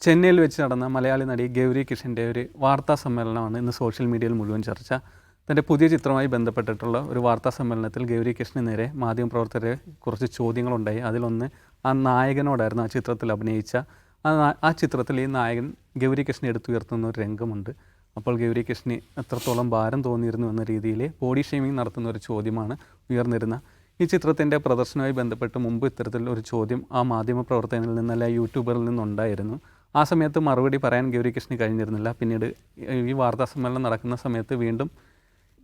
ചെന്നൈയിൽ വെച്ച് നടന്ന മലയാളി നടി ഗൗരി കിഷൻ്റെ ഒരു വാർത്താ സമ്മേളനമാണ് ഇന്ന് സോഷ്യൽ മീഡിയയിൽ മുഴുവൻ ചർച്ച. തൻ്റെ പുതിയ ചിത്രവുമായി ബന്ധപ്പെട്ടിട്ടുള്ള ഒരു വാർത്താ സമ്മേളനത്തിൽ ഗൗരി കിഷന് നേരെ മാധ്യമപ്രവർത്തകരെ കുറച്ച് ചോദ്യങ്ങളുണ്ടായി. അതിലൊന്ന് ആ നായകനോടായിരുന്നു. ആ ചിത്രത്തിൽ അഭിനയിച്ച ആ ചിത്രത്തിൽ ഈ നായകൻ ഗൗരി കിഷനെ എടുത്തുയർത്തുന്ന ഒരു രംഗമുണ്ട്. അപ്പോൾ ഗൗരി കിഷന് എത്രത്തോളം ഭാരം തോന്നിയിരുന്നു എന്ന രീതിയിൽ ബോഡി ഷെയ്മിങ് നടത്തുന്ന ഒരു ചോദ്യമാണ് ഉയർന്നിരുന്ന. ഈ ചിത്രത്തിൻ്റെ പ്രദർശനവുമായി ബന്ധപ്പെട്ട് മുമ്പ് ഇത്തരത്തിലുള്ള ഒരു ചോദ്യം ആ മാധ്യമപ്രവർത്തകനിൽ നിന്നല്ല യൂട്യൂബറിൽ നിന്നുണ്ടായിരുന്നു. ആ സമയത്ത് മറുപടി പറയാൻ ഗൗരി കിഷന് കഴിഞ്ഞിരുന്നില്ല. പിന്നീട് ഈ വാർത്താ സമ്മേളനം നടക്കുന്ന സമയത്ത് വീണ്ടും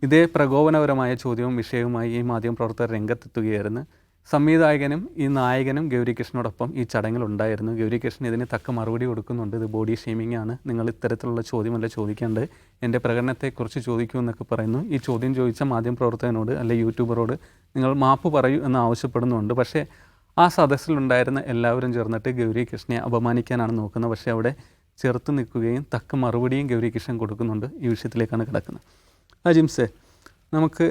ഇതേ പ്രകോപനപരമായ ചോദ്യവും വിഷയവുമായി ഈ മാധ്യമപ്രവർത്തകർ രംഗത്തെത്തുകയായിരുന്നു. സംവിധായകനും ഈ നായകനും ഗൗരി കിഷനോടൊപ്പം ഈ ചടങ്ങിലുണ്ടായിരുന്നു. ഗൗരി കിഷൻ ഇതിന് തക്ക മറുപടി കൊടുക്കുന്നുണ്ട്. ഇത് ബോഡി ഷെയ്മിംഗ് ആണ്, നിങ്ങൾ ഇത്തരത്തിലുള്ള ചോദ്യമല്ല ചോദിക്കേണ്ടത്, എൻ്റെ പ്രകടനത്തെക്കുറിച്ച് ചോദിക്കൂ എന്നൊക്കെ പറയുന്നു. ഈ ചോദ്യം ചോദിച്ച മാധ്യമപ്രവർത്തകനോട് അല്ലെ യൂട്യൂബറോട് നിങ്ങൾ മാപ്പ് പറയൂ എന്ന് ആവശ്യപ്പെടുന്നുണ്ട്. പക്ഷേ ആ സദസ്സിലുണ്ടായിരുന്ന എല്ലാവരും ചേർന്നിട്ട് ഗൗരി കിഷനെ അപമാനിക്കാനാണ് നോക്കുന്നത്. പക്ഷേ അവിടെ ചെറുത്ത് നിൽക്കുകയും തക്ക മറുപടിയും ഗൗരി കിഷൻ കൊടുക്കുന്നുണ്ട്. ഈ വിഷയത്തിലേക്കാണ് കിടക്കുന്നത്. ജിംസേ, നമുക്ക്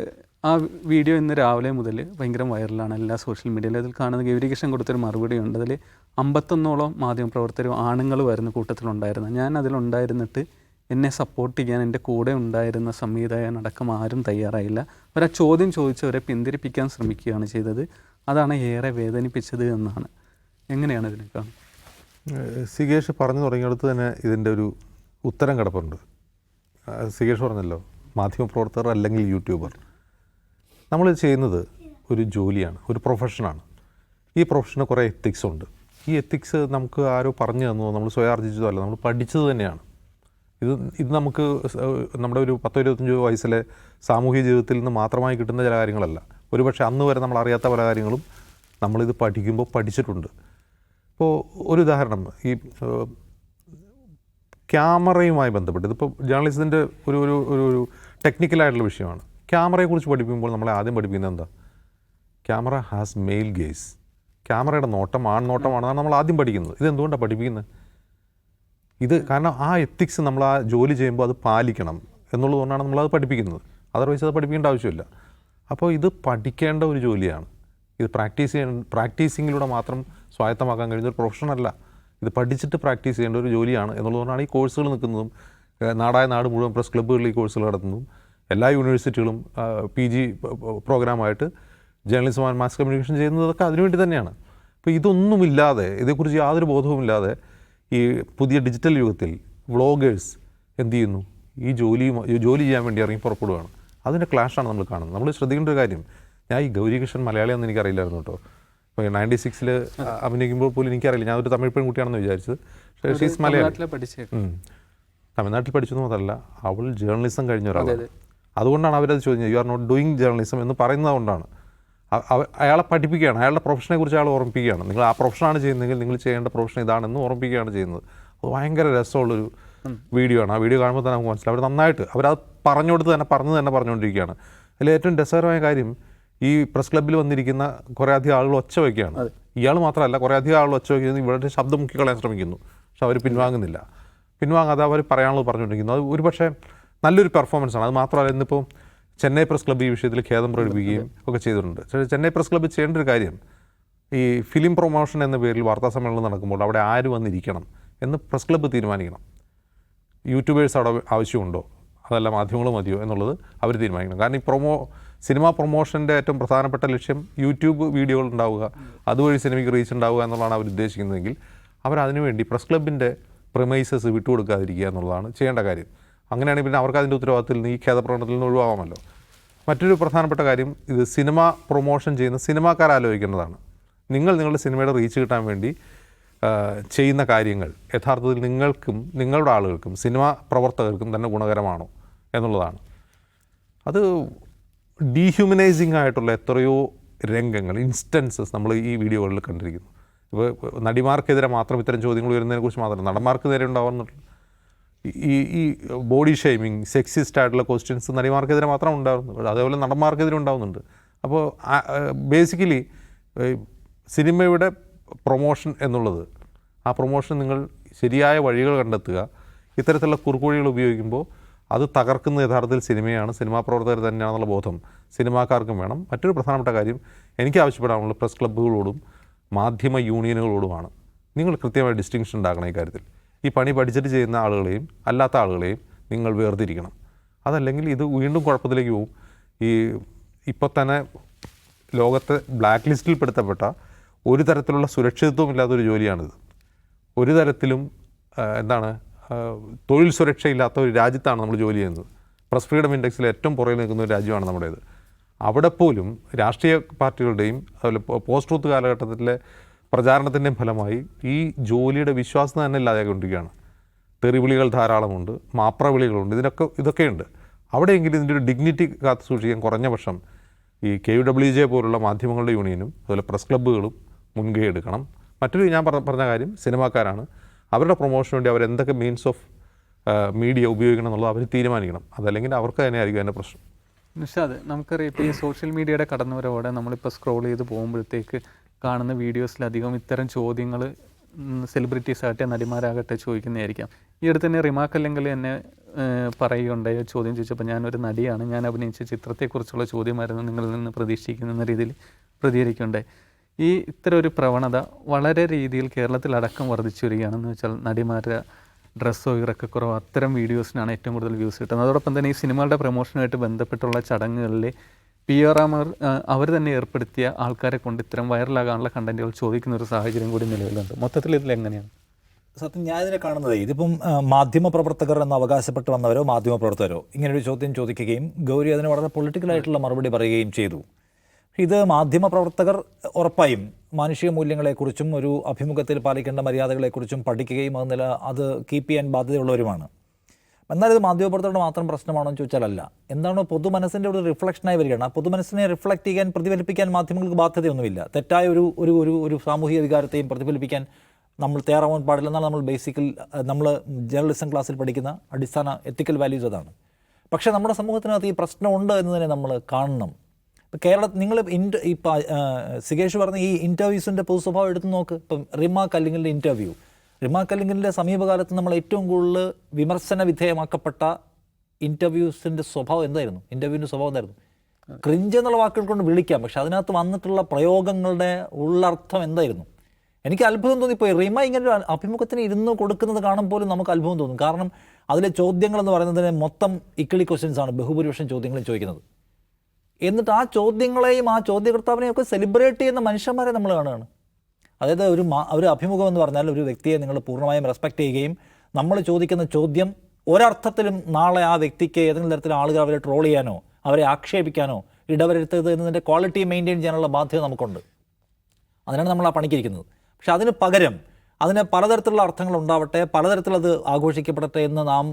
ആ വീഡിയോ ഇന്ന് രാവിലെ മുതൽ ഭയങ്കര വൈറലാണ് എല്ലാ സോഷ്യൽ മീഡിയയിലും. അതിൽ കാണുന്ന ഗൗരി കിഷൻ കൊടുത്തൊരു മറുപടിയുണ്ട്. അതിൽ 51ഓളം മാധ്യമപ്രവർത്തകരും ആണുങ്ങളുമായിരുന്നു കൂട്ടത്തിലുണ്ടായിരുന്നത്. ഞാൻ അതിലുണ്ടായിരുന്നിട്ട് എന്നെ സപ്പോർട്ട് ചെയ്യാൻ എൻ്റെ കൂടെ ഉണ്ടായിരുന്ന സംവിധായകനടക്കം ആരും തയ്യാറായില്ല. അവർ ആ ചോദ്യം ചോദിച്ചവരെ പിന്തിരിപ്പിക്കാൻ ശ്രമിക്കുകയാണ് ചെയ്തത്. അതാണ് ഏറെ വേദനിപ്പിച്ചത് എന്നാണ്. എങ്ങനെയാണ് ഇതിനെ കാണുന്നത്? സികേഷ് പറഞ്ഞു തുടങ്ങിയെടുത്ത് തന്നെ ഇതിൻ്റെ ഒരു ഉത്തരം കിടപ്പുണ്ട്. സികേഷ് പറഞ്ഞല്ലോ, മാധ്യമപ്രവർത്തകർ അല്ലെങ്കിൽ യൂട്യൂബർ. നമ്മൾ ചെയ്യുന്നത് ഒരു ജോലിയാണ്, ഒരു പ്രൊഫഷനാണ്. ഈ പ്രൊഫഷന് കുറേ എത്തിക്സ് ഉണ്ട്. ഈ എത്തിക്സ് നമുക്ക് ആരോ പറഞ്ഞു തന്നോ, നമ്മൾ സ്വയം ആർജിച്ചതോ അല്ല, നമ്മൾ പഠിച്ചത് തന്നെയാണ്. ഇത് നമുക്ക് നമ്മുടെ ഒരു 10-25 വയസ്സിലെ സാമൂഹിക ജീവിതത്തിൽ നിന്ന് മാത്രമായി കിട്ടുന്ന ചില കാര്യങ്ങളല്ല. ഒരുപക്ഷെ അന്ന് വരെ നമ്മൾ അറിയാത്ത പല കാര്യങ്ങളും നമ്മളിത് പഠിക്കുമ്പോൾ പഠിച്ചിട്ടുണ്ട്. ഇപ്പോൾ ഒരു ഉദാഹരണം, ഈ ക്യാമറയുമായി ബന്ധപ്പെട്ട് ഇതിപ്പോൾ ജേർണലിസത്തിൻ്റെ ഒരു ഒരു ഒരു ടെക്നിക്കലായിട്ടുള്ള വിഷയമാണ്. ക്യാമറയെക്കുറിച്ച് പഠിപ്പിക്കുമ്പോൾ നമ്മളെ ആദ്യം പഠിപ്പിക്കുന്നത് എന്താ? Camera has male gaze. ക്യാമറയുടെ നോട്ടം ആൺനോട്ടമാണെന്നാണ് നമ്മൾ ആദ്യം പഠിക്കുന്നത്. ഇതെന്തുകൊണ്ടാണ് പഠിപ്പിക്കുന്നത്? ഇത് കാരണം ആ എത്തിക്സ് നമ്മൾ ആ ജോലി ചെയ്യുമ്പോൾ അത് പാലിക്കണം എന്നുള്ളതുകൊണ്ടാണ് നമ്മളത് പഠിപ്പിക്കുന്നത്. അതർവൈസ് അത് പഠിപ്പിക്കേണ്ട ആവശ്യമില്ല. അപ്പോൾ ഇത് പഠിക്കേണ്ട ഒരു ജോലിയാണ്. ഇത് പ്രാക്ടീസിങ്ങിലൂടെ മാത്രം സ്വായത്തമാക്കാൻ കഴിയുന്ന ഒരു പ്രൊഫഷനല്ല. ഇത് പഠിച്ചിട്ട് പ്രാക്ടീസ് ചെയ്യേണ്ട ഒരു ജോലിയാണ് എന്നുള്ളതുകൊണ്ടാണ് ഈ കോഴ്സുകൾ നിൽക്കുന്നതും നാടായ നാട് മുഴുവൻ പ്രസ് ക്ലബ്ബുകളിൽ ഈ കോഴ്സുകൾ നടത്തുന്നതും എല്ലാ യൂണിവേഴ്സിറ്റികളും PG പ്രോഗ്രാമായിട്ട് ജേർണലിസം ആൻഡ് മാസ് കമ്മ്യൂണിക്കേഷൻ ചെയ്യുന്നതൊക്കെ അതിനുവേണ്ടി തന്നെയാണ്. അപ്പോൾ ഇതൊന്നുമില്ലാതെ, ഇതേക്കുറിച്ച് യാതൊരു ബോധവുമില്ലാതെ ഈ പുതിയ ഡിജിറ്റൽ യുഗത്തിൽ വ്ളോഗേഴ്സ് എന്ത് ചെയ്യുന്നു? ഈ ജോലി ചെയ്യാൻ വേണ്ടി ഇറങ്ങി പുറപ്പെടുകയാണ്. അതിൻ്റെ ക്ലാഷാണ് നമ്മൾ കാണുന്നത്. നമ്മൾ ശ്രദ്ധിക്കേണ്ട ഒരു കാര്യം, ഞാൻ ഈ ഗൗരി കിഷൻ മലയാളിയാണെന്ന് എനിക്കറിയില്ലായിരുന്നു കേട്ടോ. ഇപ്പോൾ 96-ൽ അഭിനയിക്കുമ്പോൾ പോലും എനിക്കറിയില്ല. ഞാനൊരു തമിഴ് പെൺകുട്ടിയാണെന്ന് വിചാരിച്ചത്. പക്ഷേ ഷീസ് മലയാളി. തമിഴ്നാട്ടിൽ പഠിച്ചെന്ന് മാത്രമല്ല, അവൾ ജേർണലിസം കഴിഞ്ഞ ഒരാളാണ്. അതുകൊണ്ടാണ് അവരത് ചോദിച്ചത്, you are not doing journalism എന്ന് പറയുന്നത് കൊണ്ടാണ്. അയാളെ പഠിപ്പിക്കുകയാണ്, അയാളുടെ പ്രൊഫഷനെ കുറിച്ച് അയാൾ ഓർമ്മിപ്പിക്കുകയാണ്. നിങ്ങൾ ആ പ്രൊഫഷനാണ് ചെയ്യുന്നതെങ്കിൽ നിങ്ങൾ ചെയ്യേണ്ട പ്രൊഫഷൻ ഇതാണെന്ന് ഓർമ്മിപ്പിക്കുകയാണ് ചെയ്യുന്നത്. അത് ഭയങ്കര രസമുള്ളൊരു വീഡിയോ ആണ്. ആ വീഡിയോ കാണുമ്പോൾ തന്നെ നമുക്ക് മനസ്സിലാവും അവർ നന്നായിട്ട് അവരത് പറഞ്ഞുകൊടുത്ത് തന്നെ പറഞ്ഞുകൊണ്ടിരിക്കുകയാണ്. അതിൽ ഏറ്റവും രസകരമായ കാര്യം, ഈ പ്രസ് ക്ലബ്ബിൽ വന്നിരിക്കുന്ന കുറേ അധികം ആളുകൾ ഒച്ച വയ്ക്കുകയാണ്. ഇയാൾ മാത്രമല്ല, കുറേ അധികം ആളുകൾ ഒച്ച വയ്ക്കുന്നത് ഇവരുടെ ശബ്ദം മുക്കിക്കളയാൻ ശ്രമിക്കുന്നു. പക്ഷെ അവർ പിൻവാങ്ങാതെ അവർ പറയാനുള്ളത് പറഞ്ഞുകൊണ്ടിരിക്കുന്നു. അത് ഒരുപക്ഷെ നല്ലൊരു പെർഫോമൻസാണ്. അത് മാത്രമല്ല, ഇന്നിപ്പോൾ ചെന്നൈ പ്രസ് ക്ലബ്ബ് ഈ വിഷയത്തിൽ ഖേദം പ്രകടിപ്പിക്കുകയും ഒക്കെ ചെയ്തിട്ടുണ്ട്. ചെന്നൈ പ്രസ് ക്ലബ്ബ് ചെയ്യേണ്ട ഒരു കാര്യം, ഈ ഫിലിം പ്രൊമോഷൻ എന്ന പേരിൽ വാർത്താ സമ്മേളനം നടക്കുമ്പോൾ അവിടെ ആര് വന്നിരിക്കണം എന്ന് പ്രസ് ക്ലബ്ബ് തീരുമാനിക്കണം. യൂട്യൂബേഴ്സ് അവിടെ ആവശ്യമുണ്ടോ, അതല്ല മാധ്യമങ്ങൾ മതിയോ എന്നുള്ളത് അവർ തീരുമാനിക്കണം. കാരണം ഈ സിനിമ പ്രൊമോഷൻ്റെ ഏറ്റവും പ്രധാനപ്പെട്ട ലക്ഷ്യം യൂട്യൂബ് വീഡിയോകൾ ഉണ്ടാവുക, അതുവഴി സിനിമയ്ക്ക് റീച്ച് ഉണ്ടാവുക എന്നുള്ളതാണ് അവർ ഉദ്ദേശിക്കുന്നതെങ്കിൽ അവരതിനുവേണ്ടി പ്രസ് ക്ലബിൻ്റെ പ്രിമൈസസ് വിട്ടുകൊടുക്കാതിരിക്കുക എന്നുള്ളതാണ് ചെയ്യേണ്ട കാര്യം. അങ്ങനെയാണെങ്കിൽ പിന്നെ അവർക്ക് അതിൻ്റെ ഉത്തരവാദിത്തത്തിൽ നിന്ന് ഈ ഖേദപ്രകടനത്തിൽ നിന്ന് ഒഴിവാകാമല്ലോ. മറ്റൊരു പ്രധാനപ്പെട്ട കാര്യം, ഇത് സിനിമ പ്രൊമോഷൻ ചെയ്യുന്ന സിനിമാക്കാർ ആലോചിക്കേണ്ടതാണ്. നിങ്ങളുടെ സിനിമയുടെ റീച്ച് കിട്ടാൻ വേണ്ടി ചെയ്യുന്ന കാര്യങ്ങൾ യഥാർത്ഥത്തിൽ നിങ്ങൾക്കും നിങ്ങളുടെ ആളുകൾക്കും സിനിമ പ്രവർത്തകർക്കും തന്നെ ഗുണകരമാണോ എന്നുള്ളതാണ്. അത് ഡീഹ്യൂമനൈസിങ് ആയിട്ടുള്ള എത്രയോ രംഗങ്ങൾ, ഇൻസ്റ്റൻസസ് നമ്മൾ ഈ വീഡിയോകളിൽ കണ്ടിരിക്കുന്നു. ഇപ്പോൾ നടിമാർക്കെതിരെ മാത്രം ഇത്തരം ചോദ്യങ്ങൾ വരുന്നതിനെക്കുറിച്ച് മാത്രമല്ല, നടന്മാർക്ക് നേരെ ഉണ്ടാവുന്നുണ്ട് ഈ ബോഡി ഷെയ്മിങ്, സെക്സിസ്റ്റ് ആയിട്ടുള്ള ക്വസ്റ്റ്യൻസ് നടിമാർക്കെതിരെ മാത്രം ഉണ്ടാകുന്നുണ്ട്. അതേപോലെ നടന്മാർക്കെതിരെ ഉണ്ടാകുന്നുണ്ട്. അപ്പോൾ ബേസിക്കലി സിനിമയുടെ പ്രൊമോഷൻ എന്നുള്ളത്, ആ പ്രൊമോഷൻ നിങ്ങൾ ശരിയായ വഴികൾ കണ്ടെത്തുക. ഇത്തരത്തിലുള്ള കുറുക്കുവഴികൾ ഉപയോഗിക്കുമ്പോൾ അത് തകർക്കുന്ന യഥാർത്ഥത്തിൽ സിനിമയാണ്, സിനിമാ പ്രവർത്തകർ തന്നെയാണെന്നുള്ള ബോധം സിനിമാക്കാർക്കും വേണം. മറ്റൊരു പ്രധാനപ്പെട്ട കാര്യം എനിക്ക് ആവശ്യപ്പെടാനുള്ള പ്രസ് ക്ലബ്ബുകളോടും മാധ്യമ യൂണിയനുകളോടുമാണ്, നിങ്ങൾ കൃത്യമായ ഡിസ്റ്റിങ്ഷൻ ഉണ്ടാക്കണം ഈ കാര്യത്തിൽ. ഈ പണി പഠിച്ചിട്ട് ചെയ്യുന്ന ആളുകളെയും അല്ലാത്ത ആളുകളെയും നിങ്ങൾ വേർതിരിക്കണം. അതല്ലെങ്കിൽ ഇത് വീണ്ടും കുഴപ്പത്തിലേക്ക് പോകും. ഇപ്പോൾ തന്നെ ലോകത്തെ ബ്ലാക്ക് ലിസ്റ്റിൽ പെടുത്തപ്പെട്ട ഒരു തരത്തിലുള്ള സുരക്ഷിതത്വം ഇല്ലാത്തൊരു ജോലിയാണിത്. ഒരു തരത്തിലും തൊഴിൽ സുരക്ഷയില്ലാത്ത ഒരു രാജ്യത്താണ് നമ്മൾ ജോലി ചെയ്യുന്നത്. പ്രസ് ഫ്രീഡം ഇൻഡെക്സിൽ ഏറ്റവും പുറകിൽ നിൽക്കുന്ന ഒരു രാജ്യമാണ് നമ്മുടേത്. അവിടെ പോലും രാഷ്ട്രീയ പാർട്ടികളുടെയും അതുപോലെ പോസ്റ്റ് ട്രൂത്ത് കാലഘട്ടത്തിലെ പ്രചാരണത്തിൻ്റെയും ഫലമായി ഈ ജോലിയുടെ വിശ്വാസം തന്നെ ഇല്ലാതെക്കൊണ്ടിരിക്കുകയാണ്. തെറിവിളികൾ ധാരാളമുണ്ട്, മാപ്രവിളികളുണ്ട്, ഇതൊക്കെയുണ്ട്. അവിടെയെങ്കിലും ഇതിൻ്റെ ഒരു ഡിഗ്നിറ്റി കാത്തു സൂക്ഷിക്കാൻ കുറഞ്ഞ പക്ഷം ഈ KUWJ പോലുള്ള മാധ്യമങ്ങളുടെ യൂണിയനും അതുപോലെ പ്രസ് ക്ലബ്ബുകളും മുൻകൈ എടുക്കണം. മറ്റൊരു ഞാൻ പറഞ്ഞ കാര്യം, സിനിമാക്കാരാണ്. അവരുടെ പ്രൊമോഷന് വേണ്ടി അവരെന്തൊക്കെ മീൻസ് ഓഫ് മീഡിയ ഉപയോഗിക്കണം എന്നുള്ളത് അവർ തീരുമാനിക്കണം. അതല്ലെങ്കിൽ അവർക്ക് തന്നെയായിരിക്കും അതിൻ്റെ പ്രശ്നം. നിഷാദ്, നമുക്കറിയാം ഇപ്പോൾ ഈ സോഷ്യൽ മീഡിയയുടെ കടന്നുവരവോടെ നമ്മളിപ്പോൾ സ്ക്രോൾ ചെയ്ത് പോകുമ്പോഴത്തേക്ക് കാണുന്ന വീഡിയോസിലധികം ഇത്തരം ചോദ്യങ്ങൾ സെലിബ്രിറ്റീസ് ആകട്ടെ നടിമാരാകട്ടെ ചോദിക്കുന്നതായിരിക്കാം. ഈ അടുത്ത് തന്നെ റിമാക്കല്ലെങ്കിൽ എന്നെ പറയുകയുണ്ടായി, ചോദ്യം ചോദിച്ചപ്പോൾ ഞാനൊരു നടിയാണ്, ഞാൻ അഭിനയിച്ച ചിത്രത്തെക്കുറിച്ചുള്ള ചോദ്യമായിരുന്നു നിങ്ങളിൽ നിന്ന് പ്രതീക്ഷിക്കുന്ന രീതിയിൽ പ്രതികരിക്കുകയുണ്ടായി. ഇത്തരം ഒരു പ്രവണത വളരെ രീതിയിൽ കേരളത്തിലടക്കം വർദ്ധിച്ചു വരികയാണെന്ന് വെച്ചാൽ നടിമാരുടെ ഡ്രസ്സോ ഇറക്കക്കുറവോ അത്തരം വീഡിയോസിനാണ് ഏറ്റവും കൂടുതൽ വ്യൂസ് കിട്ടുന്നത്. അതോടൊപ്പം തന്നെ ഈ സിനിമകളുടെ പ്രൊമോഷനുമായിട്ട് ബന്ധപ്പെട്ടുള്ള ചടങ്ങുകളിൽ PR അവർ തന്നെ ഏർപ്പെടുത്തിയ ആൾക്കാരെ കൊണ്ട് ഇത്തരം വൈറലാകാനുള്ള കണ്ടന്റുകൾ ചോദിക്കുന്ന ഒരു സാഹചര്യം കൂടി നിലവിലുണ്ട്. മൊത്തത്തിൽ ഇതിലെങ്ങനെയാണ്? സത്യം ഞാൻ ഇതിനെ കാണുന്നത്, ഇതിപ്പം മാധ്യമപ്രവർത്തകർ എന്ന് അവകാശപ്പെട്ട് വന്നവരോ മാധ്യമപ്രവർത്തകരോ ഇങ്ങനൊരു ചോദ്യം ചോദിക്കുകയും ഗൗരി അതിന് വളരെ പൊളിറ്റിക്കലായിട്ടുള്ള മറുപടി പറയുകയും ചെയ്തു. ഇത് മാധ്യമപ്രവർത്തകർ ഉറപ്പായും മാനുഷിക മൂല്യങ്ങളെക്കുറിച്ചും ഒരു അഭിമുഖത്തിൽ പാലിക്കേണ്ട മര്യാദകളെക്കുറിച്ചും പഠിക്കുകയും അത് കീപ്പ് ചെയ്യാൻ ബാധ്യതയുള്ളവരുമാണ്. എന്നാൽ ഇത് മാധ്യമപ്രവർത്തകരുടെ മാത്രം പ്രശ്നമാണോ എന്ന് ചോദിച്ചാലല്ല. എന്താണോ പൊതുമനസ്സിൻ്റെ ഒരു റിഫ്ലക്ഷനായി വരികയാണ്. ആ പൊതുമനസ്സിനെ റിഫ്ലക്റ്റ് ചെയ്യാൻ, പ്രതിഫലിപ്പിക്കാൻ മാധ്യമങ്ങൾക്ക് ബാധ്യതയൊന്നുമില്ല. തെറ്റായ ഒരു സാമൂഹിക വികാരത്തെയും പ്രതിഫലിപ്പിക്കാൻ നമ്മൾ തയ്യാറാവാൻ പാടില്ലെന്നാണ് നമ്മൾ ജേർണലിസം ക്ലാസ്സിൽ പഠിക്കുന്ന അടിസ്ഥാന എത്തിക്കൽ വാല്യൂസ് അതാണ്. പക്ഷേ നമ്മുടെ സമൂഹത്തിനകത്ത് ഈ പ്രശ്നമുണ്ട് എന്ന് തന്നെ നമ്മൾ കാണണം. നിങ്ങൾ സികേഷ് പറഞ്ഞ ഈ ഇൻ്റർവ്യൂസിൻ്റെ പൊതുസ്വഭാവം എടുത്ത് നോക്ക്. ഇപ്പം റിമ കല്ലിങ്ങലിൻ്റെ ഇൻ്റർവ്യൂ, റിമ കല്ലിങ്ങലിൻ്റെ സമീപകാലത്ത് നമ്മൾ ഏറ്റവും കൂടുതൽ വിമർശന വിധേയമാക്കപ്പെട്ട ഇൻ്റർവ്യൂസിൻ്റെ സ്വഭാവം എന്തായിരുന്നു? ഇൻ്റർവ്യൂവിൻ്റെ സ്വഭാവം എന്തായിരുന്നു? ക്രിഞ്ച് എന്നുള്ള വാക്കുകൾ കൊണ്ട് വിളിക്കാം, പക്ഷെ അതിനകത്ത് വന്നിട്ടുള്ള പ്രയോഗങ്ങളുടെ ഉള്ളർത്ഥം എന്തായിരുന്നു? എനിക്ക് അത്ഭുതം തോന്നിപ്പോയി. റിമ ഇങ്ങനെ ഒരു അഭിമുഖത്തിന് ഇരുന്ന് കൊടുക്കുന്നത് കാണുമ്പോൾ പോലും നമുക്ക് അത്ഭുതം തോന്നും. കാരണം അതിലെ ചോദ്യങ്ങളെന്ന് പറയുന്നതിന് മൊത്തം ഇക്കിളി ക്വസ്റ്റ്യൻസാണ് ബഹുഭൂരിപക്ഷം ചോദ്യങ്ങളും ചോദിക്കുന്നത്. എന്നിട്ട് ആ ചോദ്യങ്ങളെയും ആ ചോദ്യകർത്താവിനെയും ഒക്കെ സെലിബ്രേറ്റ് ചെയ്യുന്ന മനുഷ്യന്മാരെ നമ്മൾ കാണുകയാണ്. അതായത് ഒരു അഭിമുഖം എന്ന് പറഞ്ഞാൽ ഒരു വ്യക്തിയെ നിങ്ങൾ പൂർണ്ണമായും റെസ്പെക്റ്റ് ചെയ്യുകയും നമ്മൾ ചോദിക്കുന്ന ചോദ്യം ഒരർത്ഥത്തിലും നാളെ ആ വ്യക്തിക്ക് ഏതെങ്കിലും തരത്തിൽ ആളുകൾ അവരെ ട്രോൾ ചെയ്യാനോ അവരെ ആക്ഷേപിക്കാനോ ഇടവരുത്തരുത് എന്നതിൻ്റെ ക്വാളിറ്റി മെയിൻറ്റെയിൻ ചെയ്യാനുള്ള ബാധ്യത നമുക്കുണ്ട്. അതിനാണ് നമ്മൾ ആ പണിക്കിരിക്കുന്നത്. പക്ഷെ അതിന് പകരം അതിന് പലതരത്തിലുള്ള അർത്ഥങ്ങൾ ഉണ്ടാവട്ടെ, പലതരത്തിലത് ആഘോഷിക്കപ്പെടട്ടെ എന്ന് നാം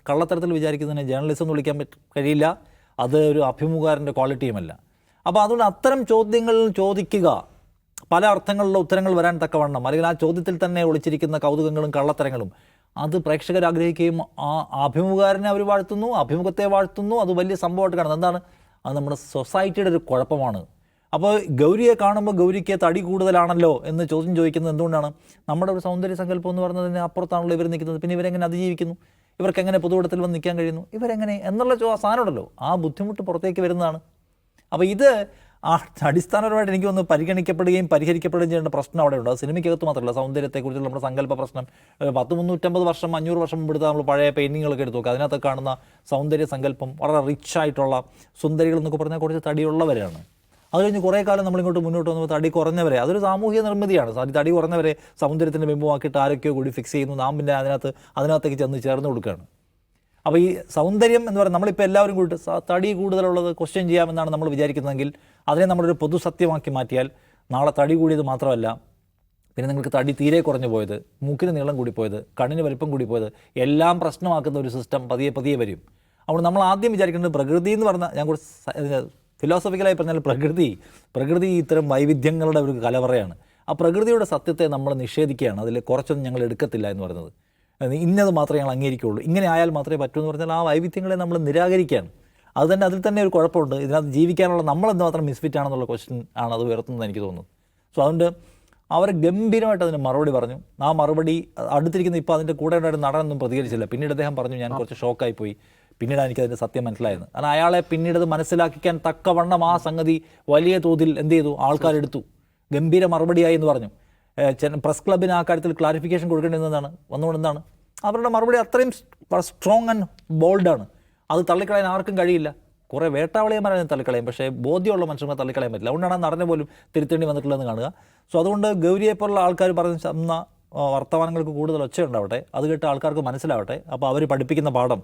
കള്ളത്തരത്തിൽ വിചാരിക്കുന്നതിനെ ജേർണലിസം എന്ന് വിളിക്കാൻ കഴിയില്ല. അത് ഒരു അഭിമുഖകാരൻ്റെ ക്വാളിറ്റിയുമല്ല. അപ്പോൾ അതുകൊണ്ട് അത്തരം ചോദ്യങ്ങൾ ചോദിക്കുക, പല അർത്ഥങ്ങളിലുള്ള ഉത്തരങ്ങൾ വരാൻ തക്കവണ്ണം, അല്ലെങ്കിൽ ആ ചോദ്യത്തിൽ തന്നെ ഒളിച്ചിരിക്കുന്ന കൗതുകങ്ങളും കള്ളത്തരങ്ങളും അത് പ്രേക്ഷകർ ആഗ്രഹിക്കുകയും ആ അഭിമുഖകാരനെ അവർ വാഴ്ത്തുന്നു, അഭിമുഖത്തെ വാഴ്ത്തുന്നു. അത് വലിയ സംഭവമായിട്ട് കാണുന്നത് എന്താണ്? അത് നമ്മുടെ സൊസൈറ്റിയുടെ ഒരു കുഴപ്പമാണ്. അപ്പോൾ ഗൗരിയെ കാണുമ്പോൾ ഗൗരിക്ക് തടി കൂടുതലാണല്ലോ എന്ന് ചോദ്യം ചോദിക്കുന്നത് എന്തുകൊണ്ടാണ്? നമ്മുടെ ഒരു സൗന്ദര്യ സങ്കല്പം എന്ന് പറയുന്നതിന് അപ്പുറത്താണല്ലോ ഇവർ നിൽക്കുന്നത്. പിന്നെ ഇവരെങ്ങനെ അതിജീവിക്കുന്നു? ഇവർക്ക് എങ്ങനെ പൊതുവിടത്തിൽ വന്ന് നിൽക്കാൻ കഴിയുന്നു? ഇവരെങ്ങനെ എന്നുള്ള സാധനമുണ്ടല്ലോ, ആ ബുദ്ധിമുട്ട് പുറത്തേക്ക് വരുന്നതാണ്. അപ്പോൾ ഇത് അടിസ്ഥാനപരമായിട്ട് എനിക്ക് ഒന്ന് പരിഗണിക്കപ്പെടുകയും പരിഹരിക്കപ്പെടുകയും ചെയ്യേണ്ട പ്രശ്നം അവിടെ ഉണ്ട്. അത് സിനിമയ്ക്കകത്ത് മാത്രമല്ല, സൗന്ദര്യത്തെക്കുറിച്ചുള്ള നമ്മുടെ സങ്കല്പ പ്രശ്നം 100-350 വർഷം 500 വർഷം മുമ്പ് എടുത്താൽ നമ്മൾ പഴയ പെയിൻറ്റിങ്ങുകളൊക്കെ എടുത്ത് നോക്കുക. അതിനകത്ത് കാണുന്ന സൗന്ദര്യ സങ്കല്പം വളരെ റിച്ച് ആയിട്ടുള്ള സുന്ദരികൾ എന്നൊക്കെ പറഞ്ഞാൽ കുറച്ച് തടിയുള്ളവരാണ്. അത് കഴിഞ്ഞ് കുറേ കാലം നമ്മളിങ്ങോട്ട് മുന്നോട്ട് വന്നപ്പോൾ തടി കുറഞ്ഞവരെ, അതൊരു സാമൂഹിക നിർമ്മിതിയാണ്. തടി കുറഞ്ഞവരെ സൗന്ദര്യത്തിൻ്റെ ബിംബമാക്കിയിട്ട് ആരൊക്കെയോ കൂടി ഫിക്സ് ചെയ്യുന്നു. നാം പിന്നെ അതിനകത്തേക്ക് ചെന്ന് ചേർന്ന് കൊടുക്കുകയാണ്. അപ്പോൾ ഈ സൗന്ദര്യം എന്ന് പറയുന്നത് നമ്മളിപ്പോൾ എല്ലാവരും കൂടി തടി കൂടുതലുള്ളത് ക്വസ്റ്റ്യൻ ചെയ്യാമെന്നാണ് നമ്മൾ വിചാരിക്കുന്നതെങ്കിൽ അതിനെ നമ്മളൊരു പൊതു സത്യമാക്കി മാറ്റിയാൽ നാളെ തടി കൂടിയത് മാത്രമല്ല, പിന്നെ നിങ്ങൾക്ക് തടി തീരെ കുറഞ്ഞു പോയത്, മൂക്കിന് നീളം കൂടിപ്പോയത്, കണ്ണിന് വലിപ്പം കൂടിപ്പോയത് എല്ലാം പ്രശ്നമാക്കുന്ന ഒരു സിസ്റ്റം പതിയെ പതിയെ വരും. അപ്പോൾ നമ്മൾ ആദ്യം വിചാരിക്കേണ്ടത് പ്രകൃതി എന്ന് പറഞ്ഞാൽ, ഞാൻ കുറച്ച് ഫിലോസഫിക്കലായി പറഞ്ഞാൽ പ്രകൃതി ഇത്തരം വൈവിധ്യങ്ങളുടെ ഒരു കലവറയാണ്. ആ പ്രകൃതിയുടെ സത്യത്തെ നമ്മൾ നിഷേധിക്കുകയാണ്. അതിൽ കുറച്ചൊന്നും ഞങ്ങൾ എടുക്കത്തില്ല എന്ന് പറയുന്നത്, ഇന്നത് മാത്രമേ ഞങ്ങൾ അംഗീകരിക്കുകയുള്ളൂ, ഇങ്ങനെ ആയാൽ മാത്രമേ പറ്റൂ എന്ന് പറഞ്ഞാൽ ആ വൈവിധ്യങ്ങളെ നമ്മൾ നിരാകരിക്കുകയാണ്. അതിൽ തന്നെ ഒരു കുഴപ്പമുണ്ട്. ഇതിനകത്ത് ജീവിക്കാനുള്ള നമ്മൾ എന്തുമാത്രം മിസ്ഫിറ്റ് ആണെന്നുള്ള ക്വസ്റ്റ്യൻ ആണ് അത് ഉയർത്തുന്നത് എനിക്ക് തോന്നുന്നു. സോ അതുകൊണ്ട് അവർ ഗംഭീരമായിട്ട് അതിന് മറുപടി പറഞ്ഞു. ആ മറുപടി അടുത്തിരിക്കുന്ന ഇപ്പോൾ അതിൻ്റെ കൂടെ ഉണ്ടായിരുന്ന നടനൊന്നും പ്രതികരിച്ചില്ല. പിന്നീട് അദ്ദേഹം പറഞ്ഞു, ഞാൻ കുറച്ച് ഷോക്കായിപ്പോയി, പിന്നീട് എനിക്കതിൻ്റെ സത്യം മനസ്സിലായിരുന്നു. കാരണം അയാളെ പിന്നീട് അത് മനസ്സിലാക്കിക്കാൻ തക്കവണ്ണം ആ സംഗതി വലിയ തോതിൽ എന്ത് ചെയ്തു, ആൾക്കാരെടുത്തു. ഗംഭീര മറുപടിയായി എന്ന് പറഞ്ഞു. പ്രസ് ക്ലബിന് ആ കാര്യത്തിൽ ക്ലാരിഫിക്കേഷൻ കൊടുക്കേണ്ടതെന്നാണ് വന്നുകൊണ്ടെന്നാണ് അവരുടെ മറുപടി അത്രയും സ്ട്രോങ് ആൻഡ് ബോൾഡാണ്. അത് തള്ളിക്കളയാൻ ആർക്കും കഴിയില്ല. കുറേ വേട്ടാവളിയന്മാരെ തള്ളിക്കളയും, പക്ഷേ ബോധ്യമുള്ള മനുഷ്യർക്ക് തള്ളിക്കളയാൻ പറ്റില്ല. അതുകൊണ്ടാണ് ആ നടനെ പോലും തിരുത്തേണ്ടി വന്നിട്ടുള്ളതെന്ന് കാണുക. സോ അതുകൊണ്ട് ഗൗരിയെപ്പോലുള്ള ആൾക്കാർ പറയുന്ന വർത്തമാനങ്ങൾക്ക് കൂടുതൽ ഒച്ചയുണ്ടാവട്ടെ, അത് കേട്ട് ആൾക്കാർക്ക് മനസ്സിലാവട്ടെ. അപ്പോൾ അവർ പഠിപ്പിക്കുന്ന പാഠം,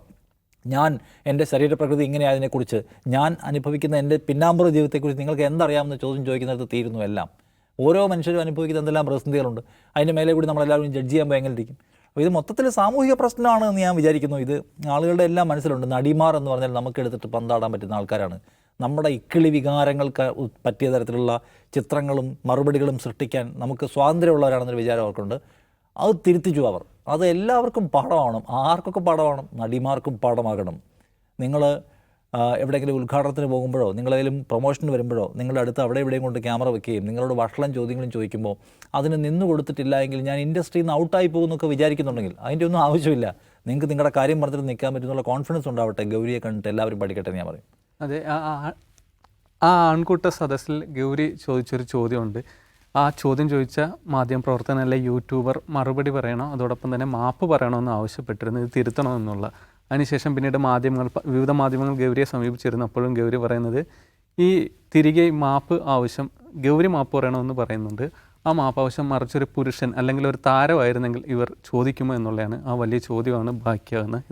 ഞാൻ എൻ്റെ ശരീരപ്രകൃതി ഇങ്ങനെയായതിനെക്കുറിച്ച്, ഞാൻ അനുഭവിക്കുന്ന എൻ്റെ പിന്നാമ്പുറ ജീവിതത്തെക്കുറിച്ച് നിങ്ങൾക്ക് എന്തറിയാമെന്ന് ചോദ്യം ചോദിക്കുന്നിടത്ത് തീരുന്നു എല്ലാം. ഓരോ മനുഷ്യരും അനുഭവിക്കുന്ന എന്തെല്ലാം പ്രതിസന്ധികളുണ്ട്, അതിൻ്റെ മേലെ കൂടി നമ്മളെല്ലാവരും ജഡ്ജ് ചെയ്യുമ്പോൾ എങ്ങനെ ഇരിക്കും? അപ്പോൾ ഇത് മൊത്തത്തിൽ സാമൂഹിക പ്രശ്നമാണ് എന്ന് ഞാൻ വിചാരിക്കുന്നു. ഇത് ആളുകളുടെ എല്ലാം മനസ്സിലുണ്ട്. നടിമാർ എന്ന് പറഞ്ഞാൽ നമുക്ക് എടുത്തിട്ട് പന്താടാൻ പറ്റുന്ന ആൾക്കാരാണ്. നമ്മുടെ ഇക്കിളി വികാരങ്ങൾക്ക് പറ്റിയ തരത്തിലുള്ള ചിത്രങ്ങളും മറുപടികളും സൃഷ്ടിക്കാൻ നമുക്ക് സ്വാതന്ത്ര്യമുള്ളവരാണെന്നൊരു വിചാരം അവർക്കുണ്ട്. അത് തിരുത്തിച്ചു അവർ. അത് എല്ലാവർക്കും പാഠമാവണം. ആർക്കൊക്കെ പാഠമാവണം? നടിമാർക്കും പാഠമാകണം. നിങ്ങൾ എവിടെയെങ്കിലും ഉദ്ഘാടനത്തിന് പോകുമ്പോഴോ നിങ്ങളേലും പ്രൊമോഷന് വരുമ്പോഴോ നിങ്ങളുടെ അടുത്ത് അവിടെ ഇവിടെയും കൊണ്ട് ക്യാമറ വെക്കുകയും നിങ്ങളോട് വഷളം ചോദ്യങ്ങളും ചോദിക്കുമ്പോൾ അതിന് നിന്ന് കൊടുത്തിട്ടില്ല എങ്കിൽ ഞാൻ ഇൻഡസ്ട്രിയിൽ നിന്ന് ഔട്ടായി പോകുമെന്നൊക്കെ വിചാരിക്കുന്നുണ്ടെങ്കിൽ അതിൻ്റെ ഒന്നും ആവശ്യമില്ല. നിങ്ങൾക്ക് നിങ്ങളുടെ കാര്യം പറഞ്ഞിട്ട് നിൽക്കാൻ പറ്റുന്നുള്ള കോൺഫിഡൻസ് ഉണ്ടാവട്ടെ. ഗൗരിയെ കണ്ടിട്ട് എല്ലാവരും പഠിക്കട്ടെ എന്ന് ഞാൻ പറയും. അതെ, ആ ആൺകൂട്ട സദസ്സിൽ ഗൗരി ചോദിച്ചൊരു ചോദ്യമുണ്ട്. ആ ചോദ്യം ചോദിച്ച മാധ്യമപ്രവർത്തകൻ അല്ലെ യൂട്യൂബർ മറുപടി പറയണോ അതോടൊപ്പം തന്നെ മാപ്പ് പറയണമെന്ന് ആവശ്യപ്പെട്ടിരുന്നു, ഇത് തിരുത്തണമെന്നുള്ള. അതിനുശേഷം പിന്നീട് വിവിധ മാധ്യമങ്ങൾ ഗൗരിയെ സമീപിച്ചിരുന്നു. അപ്പോഴും ഗൗരി പറയുന്നത് ഈ തിരികെ മാപ്പ് ആവശ്യം, ഗൗരി മാപ്പ് പറയണമെന്ന് പറയുന്നുണ്ട്. ആ മാപ്പ് ആവശ്യം മറിച്ചൊരു പുരുഷൻ അല്ലെങ്കിൽ ഒരു താരമായിരുന്നെങ്കിൽ ഇവർ ചോദിക്കുമോ എന്നുള്ളതാണ്. ആ വലിയ ചോദ്യമാണ് ബാക്കിയാകുന്നത്.